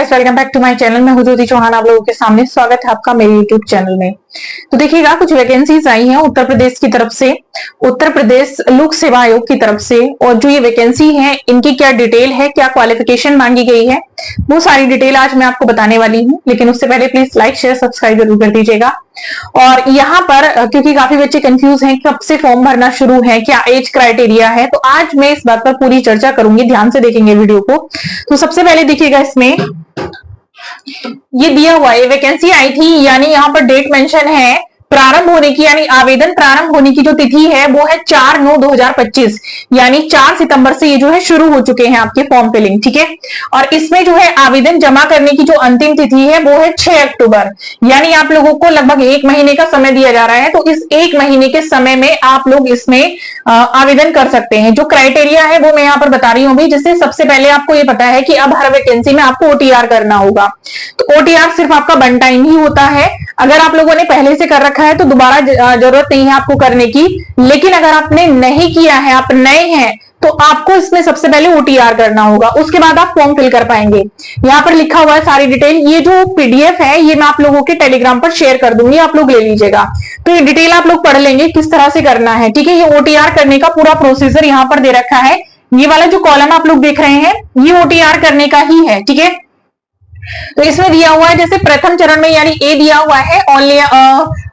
Guys, welcome back to my channel. मैं हूं ज्योति चौहान, आप लोगों के सामने स्वागत है आपका मेरे यूट्यूब चैनल में। तो देखिएगा, कुछ वैकेंसीज आई हैं उत्तर प्रदेश की तरफ से, उत्तर प्रदेश लोक सेवा आयोग की तरफ से। और जो ये वैकेंसी है, इनकी क्या डिटेल है, क्या क्वालिफिकेशन मांगी गई है, वो सारी डिटेल आज मैं आपको बताने वाली हूँ। लेकिन उससे पहले प्लीज लाइक शेयर सब्सक्राइब जरूर कर दीजिएगा। और यहाँ पर क्योंकि काफी बच्चे कंफ्यूज हैं कब से फॉर्म भरना शुरू है, क्या एज क्राइटेरिया है, तो आज मैं इस बात पर पूरी चर्चा करूंगी। ध्यान से देखेंगे वीडियो को। तो सबसे पहले देखिएगा, इसमें ये दिया हुआ है, वैकेंसी आई थी, यानी यहाँ पर डेट मेंशन है प्रारंभ होने की, यानी आवेदन प्रारंभ होने की जो तिथि है वो है 4/9/2025, यानी 4 सितंबर से ये जो है शुरू हो चुके हैं आपके फॉर्म फिलिंग। ठीक है। और इसमें जो है आवेदन जमा करने की जो अंतिम तिथि है वो है 6 अक्टूबर, यानी आप लोगों को लगभग 1 महीने का समय दिया जा रहा है। तो इस 1 महीने के समय में आप लोग इसमें आवेदन कर सकते हैं। जो क्राइटेरिया है वो मैं यहाँ पर बता रही हूँ भी, जिससे सबसे पहले आपको ये पता है कि अब हर वैकेंसी में आपको ओटीआर करना होगा। तो ओटीआर सिर्फ आपका वन टाइम ही होता है। अगर आप लोगों ने पहले से कर रखा है तो दोबारा जरूरत नहीं है आपको करने की। लेकिन अगर आपने नहीं किया है, आप नए हैं, तो आपको इसमें सबसे पहले ओटीआर करना होगा, उसके बाद आप फॉर्म फिल कर पाएंगे। यहाँ पर लिखा हुआ है सारी डिटेल। ये जो पीडीएफ है ये मैं आप लोगों के टेलीग्राम पर शेयर कर दूंगी, आप लोग ले लीजिएगा। तो ये डिटेल आप लोग पढ़ लेंगे किस तरह से करना है। ठीक है। ये ओटीआर करने का पूरा प्रोसीजर यहाँ पर दे रखा है। ये वाला जो कॉलम आप लोग देख रहे हैं ये ओटीआर करने का ही है। ठीक है। तो इसमें दिया हुआ है, जैसे प्रथम चरण में यानी ए दिया हुआ है,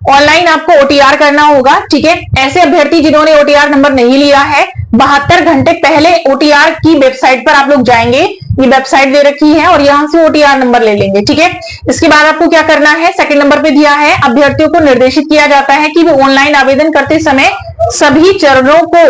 ऑनलाइन आपको ओटीआर करना होगा। ठीक है। ऐसे अभ्यर्थी जिन्होंने ओटीआर नंबर नहीं लिया है, 72 घंटे पहले ओटीआर की वेबसाइट पर आप लोग जाएंगे, ये वेबसाइट दे रखी है, और यहां से ओटीआर नंबर ले लेंगे। ठीक है। इसके बाद आपको क्या करना है, सेकंड नंबर पे दिया है, अभ्यर्थियों को निर्देशित किया जाता है कि वे ऑनलाइन आवेदन करते समय सभी चरणों को,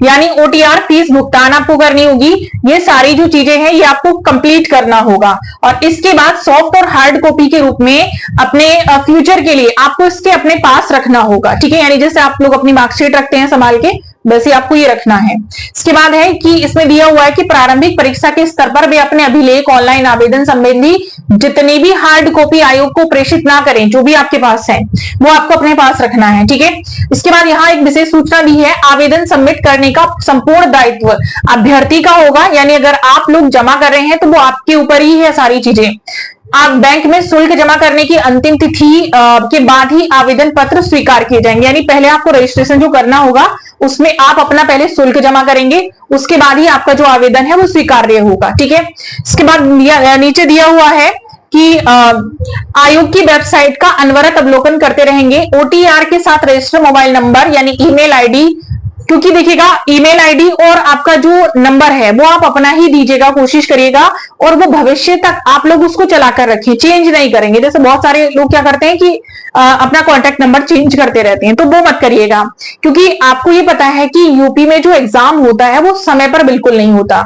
यानी ओटीआर फीस भुगतान आपको करनी होगी। ये सारी जो चीजें हैं ये आपको कंप्लीट करना होगा। और इसके बाद सॉफ्ट और हार्ड कॉपी के रूप में अपने फ्यूचर के लिए आपको इसके अपने पास रखना होगा। ठीक है। यानी जैसे आप लोग अपनी मार्कशीट रखते हैं संभाल के, वैसे आपको ये रखना है। इसके बाद है कि इसमें दिया हुआ है कि प्रारंभिक परीक्षा के स्तर पर वे अपने अभिलेख, ऑनलाइन आवेदन संबंधी जितनी भी हार्ड कॉपी आयोग को प्रेषित ना करें, जो भी आपके पास है वो आपको अपने पास रखना है। ठीक है। इसके बाद यहाँ एक विशेष सूचना दी है, आवेदन सबमिट करने का संपूर्ण दायित्व अभ्यर्थी का होगा। यानी अगर आप लोग जमा कर रहे हैं तो वो आपके ऊपर ही है सारी चीजें। आप बैंक में शुल्क जमा करने की अंतिम तिथि के बाद ही आवेदन पत्र स्वीकार किए जाएंगे। यानी पहले आपको रजिस्ट्रेशन जो करना होगा उसमें आप अपना पहले शुल्क जमा करेंगे, उसके बाद ही आपका जो आवेदन है वो स्वीकार्य होगा। ठीक है। इसके बाद नीचे दिया हुआ है कि आयोग की वेबसाइट का अनवरत अवलोकन करते रहेंगे। ओटीआर के साथ रजिस्टर मोबाइल नंबर यानी ईमेल आईडी, क्योंकि देखिएगा ईमेल आईडी और आपका जो नंबर है वो आप अपना ही दीजिएगा, कोशिश करिएगा, और वो भविष्य तक आप लोग उसको चलाकर रखिए, चेंज नहीं करेंगे। जैसे बहुत सारे लोग क्या करते हैं कि अपना कॉन्टेक्ट नंबर चेंज करते रहते हैं, तो वो मत करिएगा। क्योंकि आपको ये पता है कि यूपी में जो एग्जाम होता है वो समय पर बिल्कुल नहीं होता,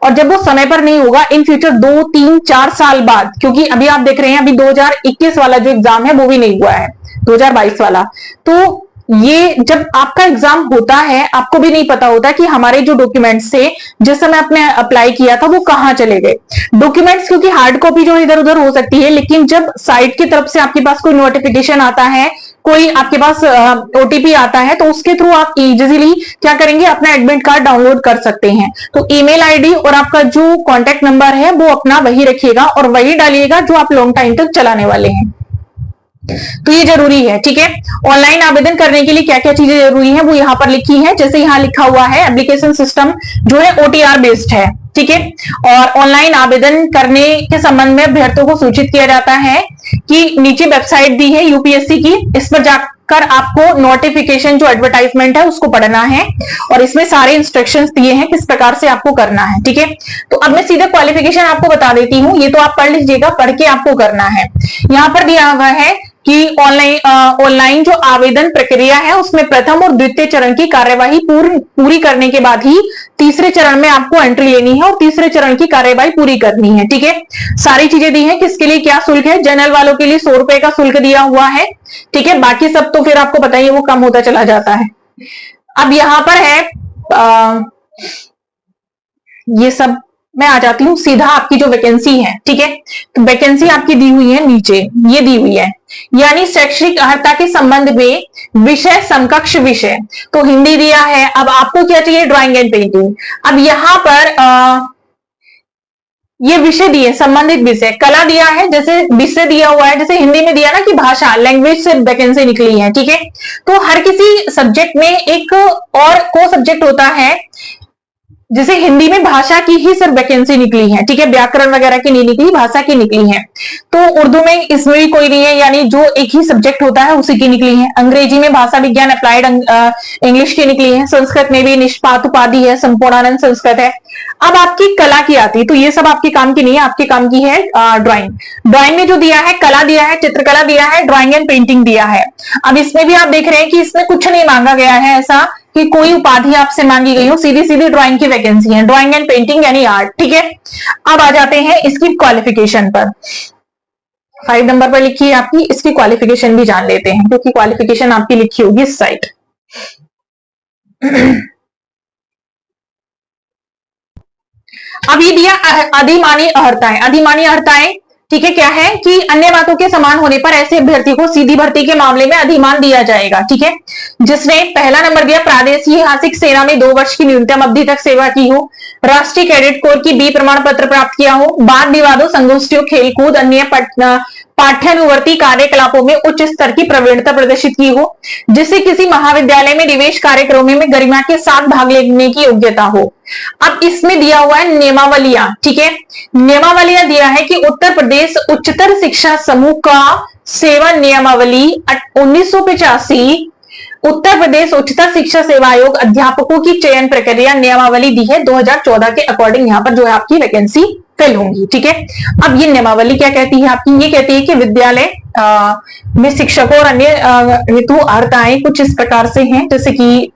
और जब वो समय पर नहीं होगा इन फ्यूचर 2, 3, 4 साल बाद, क्योंकि अभी आप देख रहे हैं अभी 2021 वाला जो एग्जाम है वो भी नहीं हुआ है, 2022 वाला। तो ये जब आपका एग्जाम होता है आपको भी नहीं पता होता कि हमारे जो डॉक्यूमेंट्स थे जिस समय आपने अप्लाई किया था वो कहाँ चले गए। डॉक्यूमेंट्स क्योंकि हार्ड कॉपी जो इधर उधर हो सकती है, लेकिन जब साइट की तरफ से आपके पास कोई नोटिफिकेशन आता है, कोई आपके पास ओटीपी आता है, तो उसके थ्रू आप इजीली क्या करेंगे, अपना एडमिट कार्ड डाउनलोड कर सकते हैं। तो ईमेल आईडी और आपका जो कॉन्टेक्ट नंबर है वो अपना वही रखिएगा और वही डालिएगा जो आप लॉन्ग टाइम तक चलाने वाले हैं। तो ये जरूरी है। ठीक है। ऑनलाइन आवेदन करने के लिए क्या क्या चीजें जरूरी है वो यहाँ पर लिखी है। जैसे यहाँ लिखा हुआ है, एप्लीकेशन सिस्टम जो है ओटीआर बेस्ड है। ठीक है। और ऑनलाइन आवेदन करने के संबंध में अभ्यर्थियों को सूचित किया जाता है कि नीचे वेबसाइट दी है यूपीएससी की, इस पर जाकर आपको नोटिफिकेशन जो एडवर्टाइजमेंट है उसको पढ़ना है, और इसमें सारे इंस्ट्रक्शंस दिए हैं किस प्रकार से आपको करना है। ठीक है। तो अब मैं सीधा क्वालिफिकेशन आपको बता देती हूँ, ये तो आप पढ़ लीजिएगा, पढ़ के आपको करना है। यहाँ पर दिया हुआ है कि ऑनलाइन जो आवेदन प्रक्रिया है उसमें प्रथम और द्वितीय चरण की कार्यवाही पूरी करने के बाद ही तीसरे चरण में आपको एंट्री लेनी है और तीसरे चरण की कार्यवाही पूरी करनी है। ठीक है। सारी चीजें दी हैं, किसके लिए क्या शुल्क है। जनरल वालों के लिए 100 रुपए का शुल्क दिया हुआ है। ठीक है। बाकी सब तो फिर आपको बताइए वो कम होता चला जाता है। अब यहां पर है ये सब मैं आ जाती हूँ सीधा आपकी जो वैकेंसी है। ठीक है। तो वैकेंसी आपकी दी हुई है नीचे, ये दी हुई है, यानी शैक्षिक अर्हता के संबंध में विषय समकक्ष विषय, तो हिंदी दिया है। अब आपको क्या चाहिए, ड्राइंग एंड पेंटिंग। अब यहां पर ये विषय दिए, संबंधित विषय। कला दिया है, जैसे विषय दिया हुआ है, जैसे हिंदी में दिया ना कि भाषा, लैंग्वेज से वैकेंसी निकली है, ठीक है। तो हर किसी सब्जेक्ट में एक और को सब्जेक्ट होता है, जैसे हिंदी में भाषा की ही सिर्फ वैकेंसी निकली है, ठीक है, व्याकरण वगैरह की नहीं निकली, भाषा की निकली है। तो उर्दू में इसमें भी कोई नहीं है, यानी जो एक ही सब्जेक्ट होता है उसी की निकली है। अंग्रेजी में भाषा विज्ञान अप्लाइड इंग्लिश की निकली है। संस्कृत में भी निष्पात उपाधि है, संपूर्णानंद संस्कृत है। अब आपकी कला की आती है, तो ये सब आपके काम की नहीं है, आपके काम की है ड्राइंग। ड्राइंग में जो दिया है, कला दिया है, चित्रकला दिया है, ड्राइंग एंड पेंटिंग दिया है। अब इसमें भी आप देख रहे हैं कि इसमें कुछ नहीं मांगा गया है ऐसा कि कोई उपाधि आपसे मांगी गई हो, सीधी सीधी ड्राइंग की वैकेंसी है, ड्राइंग एंड पेंटिंग यानी आर्ट, ठीक है। अब आ जाते हैं इसकी क्वालिफिकेशन पर। 5 नंबर पर लिखी है आपकी, इसकी क्वालिफिकेशन भी जान लेते हैं, क्योंकि क्वालिफिकेशन आपकी लिखी होगी इस साइड। अब ये दिया अधिमानी अर्हताएं। अधिमानी अर्हताएं, ठीक है, क्या है कि अन्य बातों के समान होने पर ऐसे अभ्यर्थी को सीधी भर्ती के मामले में अधिमान दिया जाएगा, ठीक है। जिसने पहला नंबर दिया, प्रादेशिक सेना में 2 वर्ष की न्यूनतम अवधि तक सेवा की हो, राष्ट्रीय कैडेट कोर की बी प्रमाण पत्र प्राप्त किया हो, वाद विवादों, संगोष्ठियों, खेलकूद, अन्य पाठ्यानुवर्ती कार्यकलापों में उच्च स्तर की प्रवीणता प्रदर्शित की हो, जिससे किसी महाविद्यालय में निवेश कार्यक्रमों में गरिमा के साथ भाग लेने की योग्यता हो। अब इसमें दिया हुआ है नियमावलियां, ठीक है। नियमावलियां दिया है कि उत्तर प्रदेश उच्चतर शिक्षा समूह का सेवा नियमावली 1985, उत्तर प्रदेश उच्चतर शिक्षा सेवा आयोग अध्यापकों की चयन प्रक्रिया नियमावली दी है 2014 के अकॉर्डिंग यहाँ पर जो है आपकी वैकेंसी फिल होंगी, ठीक है। अब ये नियमावली क्या कहती है आपकी, ये कहती है कि विद्यालय में शिक्षकों और अन्य हेतु अर्हताएं कुछ इस प्रकार से हैं, जैसे कि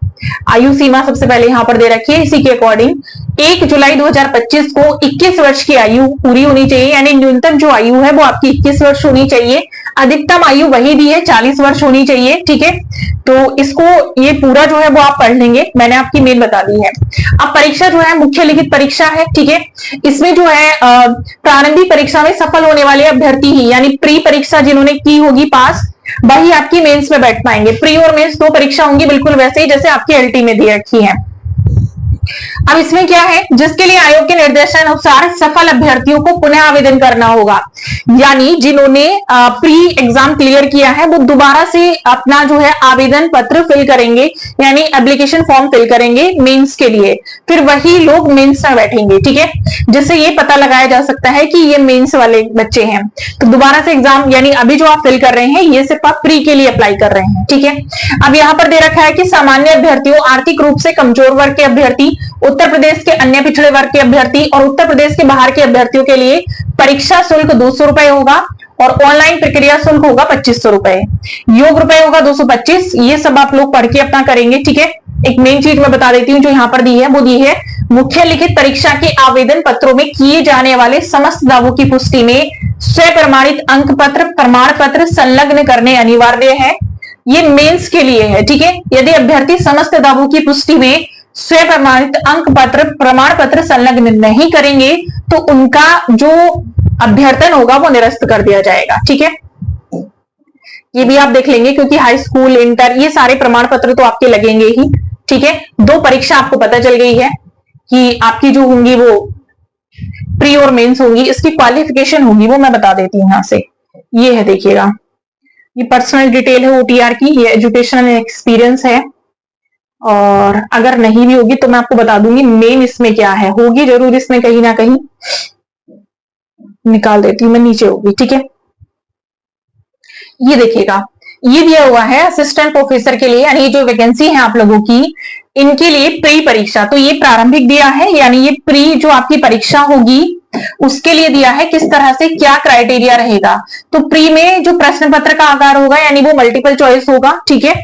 आयु सीमा सबसे पहले यहां पर दे रखी है, इसी के अकॉर्डिंग 1 जुलाई 2025 को 21 वर्ष की आयु पूरी होनी चाहिए, यानी न्यूनतम जो आयु है वो आपकी 21 वर्ष होनी चाहिए। अधिकतम आयु वही दी है, 40 वर्ष होनी चाहिए, ठीक है। तो इसको ये पूरा जो है वो आप पढ़ लेंगे, मैंने आपकी मेल बता दी है। अब परीक्षा जो है मुख्य लिखित परीक्षा है, ठीक है। इसमें जो है प्रारंभिक परीक्षा में सफल होने वाले अभ्यर्थी ही, यानी प्री परीक्षा जिन्होंने की होगी पास, वही आपकी मेंस में बैठ पाएंगे। प्री और मेंस 2 परीक्षा होंगी, बिल्कुल वैसे ही जैसे आपकी एलटी में दी रखी है। अब इसमें क्या है, जिसके लिए आयोग के निर्देशानुसार सफल अभ्यर्थियों को पुनः आवेदन करना होगा, यानी जिन्होंने प्री एग्जाम क्लियर किया है वो दोबारा से अपना जो है आवेदन पत्र फिल करेंगे, यानी एप्लीकेशन फॉर्म फिल करेंगे मेंस के लिए, फिर वही लोग मेंस में बैठेंगे, ठीक है। जिससे ये पता लगाया जा सकता है कि ये मेंस वाले बच्चे हैं। तो दोबारा से एग्जाम, यानी अभी जो आप फिल कर रहे हैं ये सिर्फ आप प्री के लिए अप्लाई कर रहे हैं, ठीक है। अब यहाँ पर दे रखा है कि सामान्य अभ्यर्थियों, आर्थिक रूप से कमजोर वर्ग के अभ्यर्थी, उत्तर प्रदेश के अन्य पिछड़े वर्ग के अभ्यर्थी और उत्तर प्रदेश के बाहर के अभ्यर्थियों के लिए परीक्षा शुल्क 200 रुपए होगा और ऑनलाइन प्रक्रिया शुल्क होगा 2500 रुपए, योग रुपए होगा 225। ये सब आप लोग पढ़ के अपना करेंगे, ठीक है। एक मेन चीज मैं बता देती हूँ जो यहाँ पर दी है, वो दी है मुख्य लिखित परीक्षा के आवेदन पत्रों में किए जाने वाले समस्त दावों की पुष्टि में स्व प्रमाणित अंक पत्र प्रमाण पत्र संलग्न करने अनिवार्य है। ये मेंस के लिए है, ठीक है। यदि अभ्यर्थी समस्त दावों की पुष्टि में स्व प्रमाणित अंक पत्र प्रमाण पत्र संलग्न नहीं करेंगे तो उनका जो अभ्यर्थन होगा वो निरस्त कर दिया जाएगा, ठीक है। ये भी आप देख लेंगे, क्योंकि हाई स्कूल, इंटर, ये सारे प्रमाण पत्र तो आपके लगेंगे ही, ठीक है। 2 परीक्षा आपको पता चल गई है कि आपकी जो होंगी वो प्री और मेंस होंगी। इसकी क्वालिफिकेशन होगी वो मैं बता देती हूँ यहां से, ये है, देखिएगा, ये पर्सनल डिटेल है ओटीआर की, ये एजुकेशनल एक्सपीरियंस है, और अगर नहीं भी होगी तो मैं आपको बता दूंगी मेन इसमें क्या है, होगी जरूर इसमें कहीं ना कहीं, निकाल देती हूँ मैं, नीचे होगी, ठीक है। ये देखिएगा, ये दिया हुआ है असिस्टेंट प्रोफेसर के लिए, यानी जो वैकेंसी है आप लोगों की, इनके लिए प्री परीक्षा, तो ये प्रारंभिक दिया है, यानी ये प्री जो आपकी परीक्षा होगी उसके लिए दिया है, किस तरह से क्या क्राइटेरिया रहेगा। तो प्री में जो प्रश्न पत्र का आकार होगा, यानी वो मल्टीपल चॉइस होगा, ठीक है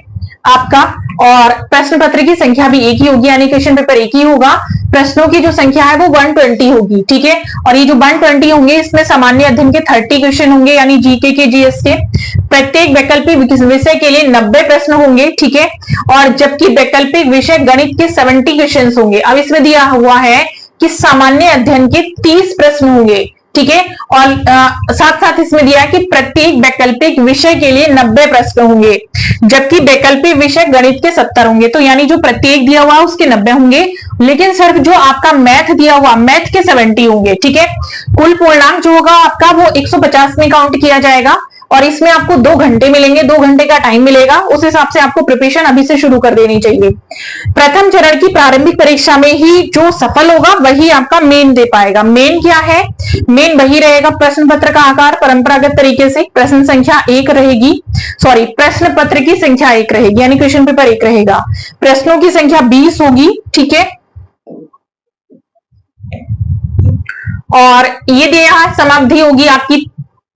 आपका, और प्रश्न पत्र की संख्या भी एक ही होगी, यानी क्वेश्चन पेपर एक ही होगा। प्रश्नों की जो संख्या है वो 120 होगी, ठीक है। और ये जो 120 होंगे इसमें सामान्य अध्ययन के 30 क्वेश्चन होंगे, यानी जीके के, जीएस के। प्रत्येक वैकल्पिक विषय के लिए 90 प्रश्न होंगे, ठीक है। और जबकि वैकल्पिक विषय गणित के 70 क्वेश्चन होंगे। अब इसमें दिया हुआ है कि सामान्य अध्ययन के 30 प्रश्न होंगे, ठीक है। और साथ साथ इसमें दिया है कि प्रत्येक वैकल्पिक विषय के लिए 90 प्रश्न होंगे, जबकि वैकल्पिक विषय गणित के 70 होंगे। तो यानी जो प्रत्येक दिया हुआ उसके 90 होंगे, लेकिन सिर्फ जो आपका मैथ दिया हुआ मैथ के 70 होंगे। ठीक है। कुल पूर्णांक जो होगा आपका वो 150 में काउंट किया जाएगा, और इसमें आपको 2 घंटे मिलेंगे, 2 घंटे का टाइम मिलेगा। उस हिसाब से आपको प्रिपरेशन अभी से शुरू कर देनी चाहिए। प्रथम चरण की प्रारंभिक परीक्षा में ही जो सफल होगा वही आपका मेन दे पाएगा। मेन क्या है? मेन वही रहेगा, प्रश्न पत्र का आकार परंपरागत तरीके से प्रश्न संख्या 1 रहेगी, सॉरी प्रश्न पत्र की संख्या 1 रहेगी, यानी क्वेश्चन पेपर 1 रहेगा। प्रश्नों की संख्या 20 होगी। ठीक है। और ये दिया समाप्ति होगी आपकी,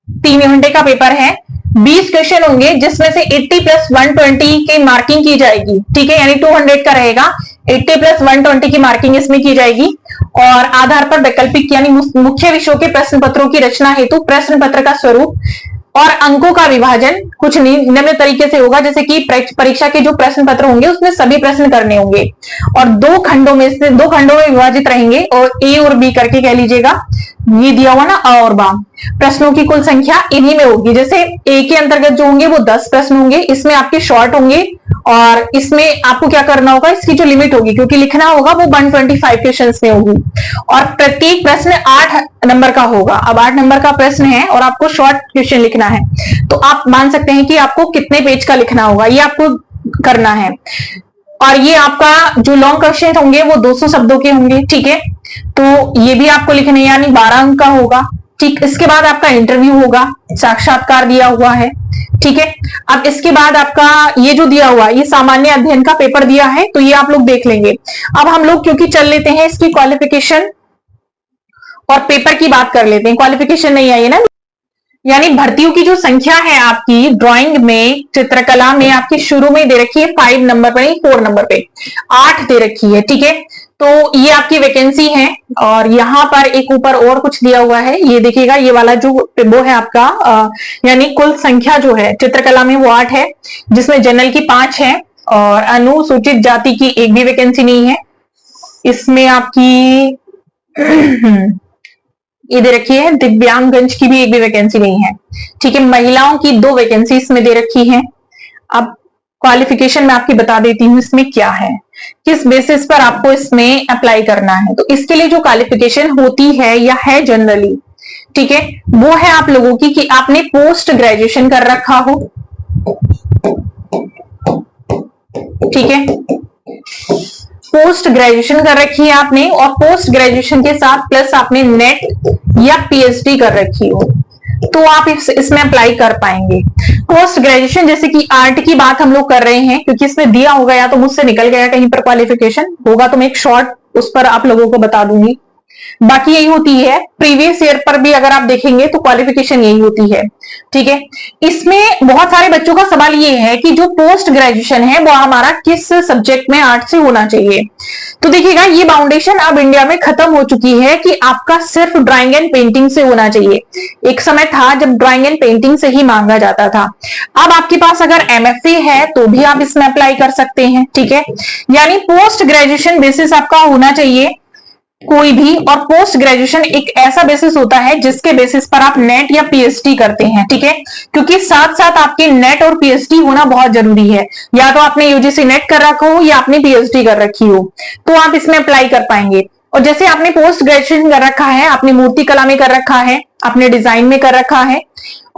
3 घंटे का पेपर है, 20 क्वेश्चन होंगे, जिसमें से 80 प्लस 120 की मार्किंग की जाएगी। ठीक है। यानी 200 का रहेगा, 80 प्लस 120 की मार्किंग इसमें की जाएगी। और आधार पर वैकल्पिक यानी मुख्य विषयों के प्रश्न पत्रों की रचना हेतु प्रश्न पत्र का स्वरूप और अंकों का विभाजन कुछ निम्न तरीके से होगा, जैसे कि परीक्षा के जो प्रश्न पत्र होंगे उसमें सभी प्रश्न करने होंगे, और 2 खंडों में विभाजित रहेंगे, और ए और बी करके कह लीजिएगा। ये दिया हुआ ना अ और बा, प्रश्नों की कुल संख्या इन्हीं में होगी। जैसे ए के अंतर्गत जो होंगे वो 10 प्रश्न होंगे, इसमें आपके शॉर्ट होंगे, और इसमें आपको क्या करना होगा, इसकी जो लिमिट होगी, क्योंकि लिखना होगा वो 125 क्वेश्चंस में होगी, और प्रत्येक प्रश्न 8 नंबर का होगा। अब 8 नंबर का प्रश्न है और आपको शॉर्ट क्वेश्चन लिखना है, तो आप मान सकते हैं कि आपको कितने पेज का लिखना होगा, ये आपको करना है। और ये आपका जो लॉन्ग क्वेश्चन होंगे वो 200 शब्दों के होंगे। ठीक है। तो ये भी आपको लिखने, यानी 12 अंक का होगा। ठीक। इसके बाद आपका इंटरव्यू होगा, साक्षात्कार दिया हुआ है। ठीक है। अब इसके बाद आपका ये जो दिया हुआ ये सामान्य अध्ययन का पेपर दिया है, तो ये आप लोग देख लेंगे। अब हम लोग क्योंकि चल लेते हैं इसकी क्वालिफिकेशन और पेपर की बात कर लेते हैं। क्वालिफिकेशन नहीं आई है ना, यानी भर्तियों की जो संख्या है आपकी ड्राइंग में, चित्रकला में आपकी शुरू में दे रखी है 5 नंबर पर, 4 नंबर पे 8 दे रखी है। ठीक है। तो ये आपकी वैकेंसी है, और यहाँ पर एक ऊपर और कुछ दिया हुआ है, ये देखिएगा, ये वाला जो वो है आपका यानी कुल संख्या जो है चित्रकला में वो 8 है, जिसमें जनरल की 5 है, और अनुसूचित जाति की एक भी वैकेंसी नहीं है। इसमें आपकी ये दे रखी है, दिव्यांगगंज की भी एक भी वैकेंसी नहीं है। ठीक है। महिलाओं की 2 वैकेंसी इसमें दे रखी है। अब क्वालिफिकेशन में आपकी बता देती हूँ इसमें क्या है, किस बेसिस पर आपको इसमें अप्लाई करना है। तो इसके लिए जो क्वालिफिकेशन होती है या है जनरली, ठीक है, वो है आप लोगों की कि आपने पोस्ट ग्रेजुएशन कर रखा हो। ठीक है। पोस्ट ग्रेजुएशन कर रखी है आपने, और पोस्ट ग्रेजुएशन के साथ प्लस आपने नेट या पीएचडी कर रखी हो, तो आप इसमें अप्लाई कर पाएंगे। पोस्ट ग्रेजुएशन जैसे कि आर्ट की बात हम लोग कर रहे हैं, क्योंकि इसमें दिया होगा, या तो मुझसे निकल गया कहीं पर क्वालिफिकेशन होगा तो मैं एक शॉर्ट उस पर आप लोगों को बता दूंगी। बाकी यही होती है, प्रीवियस ईयर पर भी अगर आप देखेंगे तो क्वालिफिकेशन यही होती है। ठीक है। इसमें बहुत सारे बच्चों का सवाल ये है कि जो पोस्ट ग्रेजुएशन है वो हमारा किस सब्जेक्ट में, आर्ट से होना चाहिए। तो देखिएगा, ये बाउंडेशन अब इंडिया में खत्म हो चुकी है कि आपका सिर्फ ड्राइंग एंड पेंटिंग से होना चाहिए। एक समय था जब ड्राइंग एंड पेंटिंग से ही मांगा जाता था। अब आपके पास अगर एमएफए है तो भी आप इसमें अप्लाई कर सकते हैं। ठीक है। यानी पोस्ट ग्रेजुएशन बेसिस आपका होना चाहिए कोई भी, और पोस्ट ग्रेजुएशन एक ऐसा बेसिस होता है जिसके बेसिस पर आप नेट या पीएचडी करते हैं। ठीक है। क्योंकि साथ साथ आपके नेट और पीएचडी होना बहुत जरूरी है, या तो आपने यूजीसी नेट कर रखा हो या आपने पीएचडी कर रखी हो, तो आप इसमें अप्लाई कर पाएंगे। और जैसे आपने पोस्ट ग्रेजुएशन कर रखा है, आपने मूर्ति कला में कर रखा है, आपने डिजाइन में कर रखा है,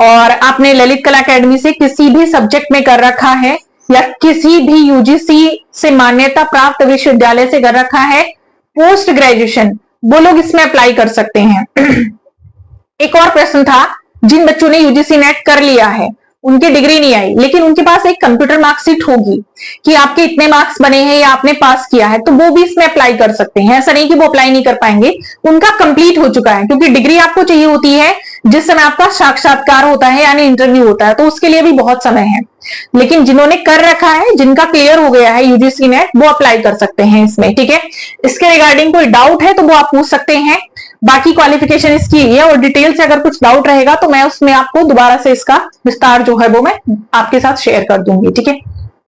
और आपने ललित कला अकेडमी से किसी भी सब्जेक्ट में कर रखा है, या किसी भी यूजीसी से मान्यता प्राप्त विश्वविद्यालय से कर रखा है पोस्ट ग्रेजुएशन, वो लोग इसमें अप्लाई कर सकते हैं। एक और प्रश्न था, जिन बच्चों ने यूजीसी नेट कर लिया है, उनकी डिग्री नहीं आई, लेकिन उनके पास एक कंप्यूटर मार्कशीट होगी कि आपके इतने मार्क्स बने हैं या आपने पास किया है, तो वो भी इसमें अप्लाई कर सकते हैं। ऐसा नहीं कि वो अप्लाई नहीं कर पाएंगे, उनका कंप्लीट हो चुका है, क्योंकि डिग्री आपको चाहिए होती है जिस समय आपका साक्षात्कार होता है यानी इंटरव्यू होता है, तो उसके लिए भी बहुत समय है। लेकिन जिन्होंने कर रखा है, जिनका क्लियर हो गया है यूजीसी नेट, वो अप्लाई कर सकते हैं इसमें। ठीक है। इसके रिगार्डिंग कोई डाउट है तो वो आप पूछ सकते हैं। बाकी क्वालिफिकेशन इसकी है, और डिटेल से अगर कुछ डाउट रहेगा तो मैं उसमें आपको दोबारा से इसका विस्तार जो है वो मैं आपके साथ शेयर कर दूंगी। ठीक है।